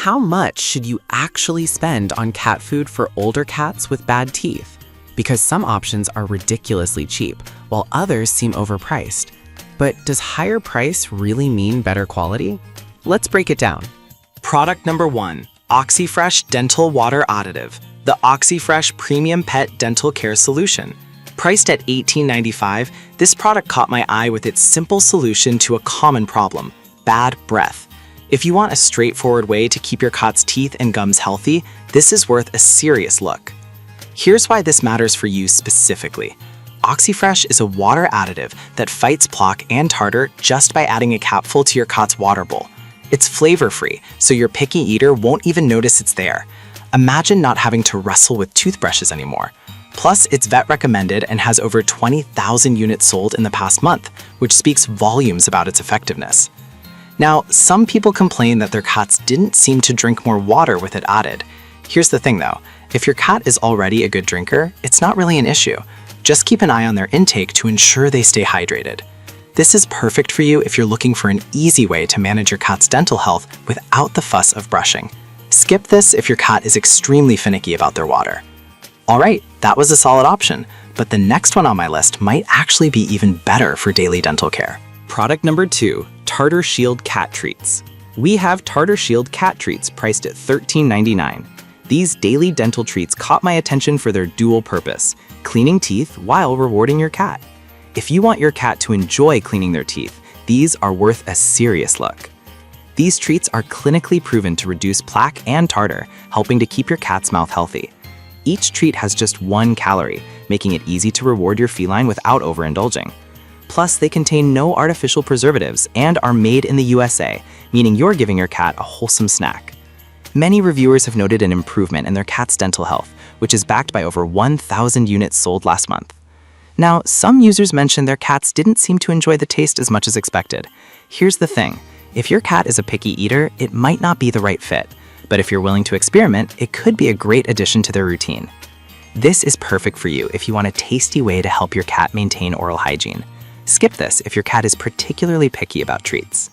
how much should you actually spend on cat food for older cats with bad teeth? Because some options are ridiculously cheap, while others seem overpriced. But does higher price really mean better quality? Let's break it down. Product number 1, OxyFresh Dental Water Additive, the OxyFresh Premium Pet Dental Care Solution. Priced at $18.95, this product caught my eye with its simple solution to a common problem: bad breath. If you want a straightforward way to keep your cat's teeth and gums healthy, this is worth a serious look. Here's why this matters for you specifically. OxyFresh is a water additive that fights plaque and tartar just by adding a capful to your cat's water bowl. It's flavor-free, so your picky eater won't even notice it's there. Imagine not having to wrestle with toothbrushes anymore. Plus, it's vet recommended and has over 20,000 units sold in the past month, which speaks volumes about its effectiveness. Now, some people complain that their cats didn't seem to drink more water with it added. Here's the thing though, if your cat is already a good drinker, it's not really an issue. Just keep an eye on their intake to ensure they stay hydrated. This is perfect for you if you're looking for an easy way to manage your cat's dental health without the fuss of brushing. Skip this if your cat is extremely finicky about their water. Alright, that was a solid option, but the next one on my list might actually be even better for daily dental care. Product number 2, Tartar Shield Cat Treats. We have Tartar Shield Cat Treats priced at $13.99. These daily dental treats caught my attention for their dual purpose: cleaning teeth while rewarding your cat. If you want your cat to enjoy cleaning their teeth, these are worth a serious look. These treats are clinically proven to reduce plaque and tartar, helping to keep your cat's mouth healthy. Each treat has just 1 calorie, making it easy to reward your feline without overindulging. Plus, they contain no artificial preservatives and are made in the USA, meaning you're giving your cat a wholesome snack. Many reviewers have noted an improvement in their cat's dental health, which is backed by over 1,000 units sold last month. Now, some users mentioned their cats didn't seem to enjoy the taste as much as expected. Here's the thing, if your cat is a picky eater, it might not be the right fit. But if you're willing to experiment, it could be a great addition to their routine. This is perfect for you if you want a tasty way to help your cat maintain oral hygiene. Skip this if your cat is particularly picky about treats.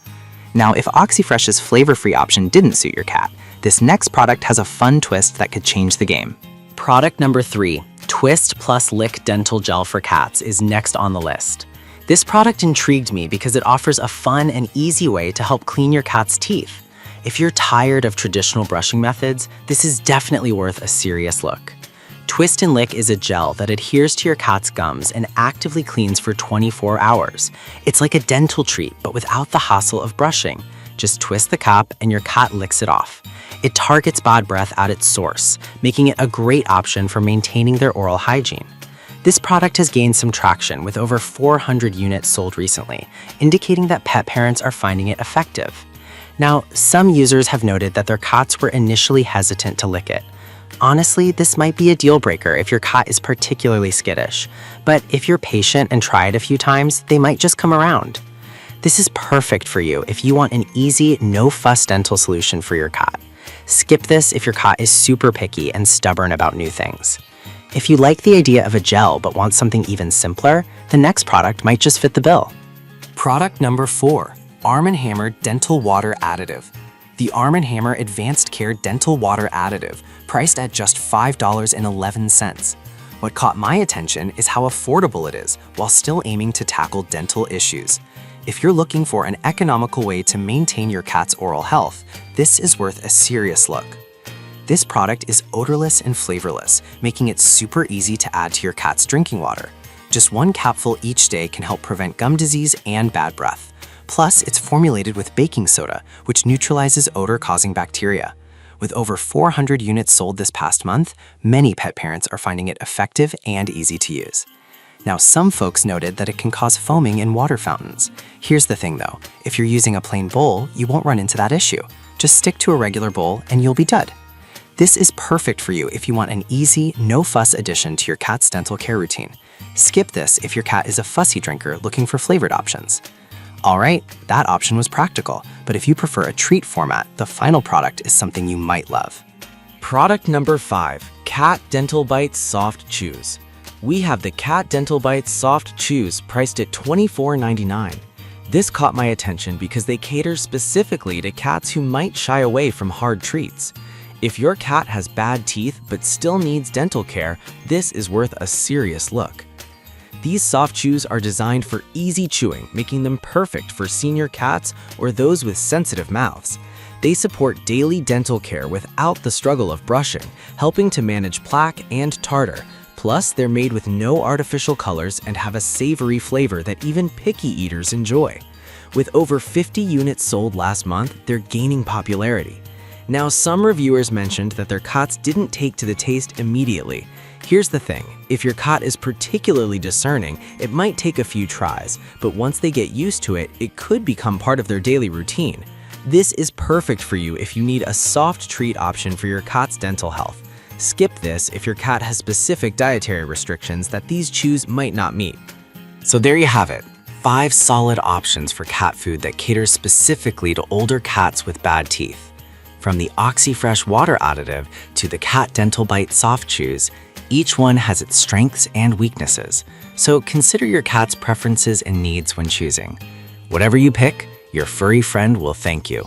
Now, if OxyFresh's flavor-free option didn't suit your cat, this next product has a fun twist that could change the game. Product number 3, Twist Plus Lick Dental Gel for Cats is next on the list. This product intrigued me because it offers a fun and easy way to help clean your cat's teeth. If you're tired of traditional brushing methods, this is definitely worth a serious look. Twist and Lick is a gel that adheres to your cat's gums and actively cleans for 24 hours. It's like a dental treat, but without the hassle of brushing. Just twist the cap and your cat licks it off. It targets bad breath at its source, making it a great option for maintaining their oral hygiene. This product has gained some traction with over 400 units sold recently, indicating that pet parents are finding it effective. Now, some users have noted that their cats were initially hesitant to lick it. Honestly, this might be a deal breaker if your cat is particularly skittish, but if you're patient and try it a few times, they might just come around. This is perfect for you if you want an easy, no-fuss dental solution for your cat. Skip this if your cat is super picky and stubborn about new things. If you like the idea of a gel but want something even simpler, the next product might just fit the bill. Product number 4, Arm & Hammer Dental Water Additive. The Arm & Hammer Advanced Care Dental Water Additive, priced at just $5.11. What caught my attention is how affordable it is while still aiming to tackle dental issues. If you're looking for an economical way to maintain your cat's oral health, this is worth a serious look. This product is odorless and flavorless, making it super easy to add to your cat's drinking water. Just 1 capful each day can help prevent gum disease and bad breath. Plus, it's formulated with baking soda, which neutralizes odor-causing bacteria. With over 400 units sold this past month, many pet parents are finding it effective and easy to use. Now, some folks noted that it can cause foaming in water fountains. Here's the thing though, if you're using a plain bowl, you won't run into that issue. Just stick to a regular bowl and you'll be done. This is perfect for you if you want an easy, no-fuss addition to your cat's dental care routine. Skip this if your cat is a fussy drinker looking for flavored options. Alright, that option was practical, but if you prefer a treat format, the final product is something you might love. Product number 5, Cat Dental Bites Soft Chews. We have the Cat Dental Bites Soft Chews priced at $24.99. This caught my attention because they cater specifically to cats who might shy away from hard treats. If your cat has bad teeth but still needs dental care, this is worth a serious look. These soft chews are designed for easy chewing, making them perfect for senior cats or those with sensitive mouths. They support daily dental care without the struggle of brushing, helping to manage plaque and tartar. Plus, they're made with no artificial colors and have a savory flavor that even picky eaters enjoy. With over 50 units sold last month, they're gaining popularity. Now, some reviewers mentioned that their cats didn't take to the taste immediately. Here's the thing, if your cat is particularly discerning, it might take a few tries, but once they get used to it, it could become part of their daily routine. This is perfect for you if you need a soft treat option for your cat's dental health. Skip this if your cat has specific dietary restrictions that these chews might not meet. So there you have it, 5 solid options for cat food that cater specifically to older cats with bad teeth. From the OxyFresh water additive to the Cat Dental Bite soft chews, each one has its strengths and weaknesses, so consider your cat's preferences and needs when choosing. Whatever you pick, your furry friend will thank you.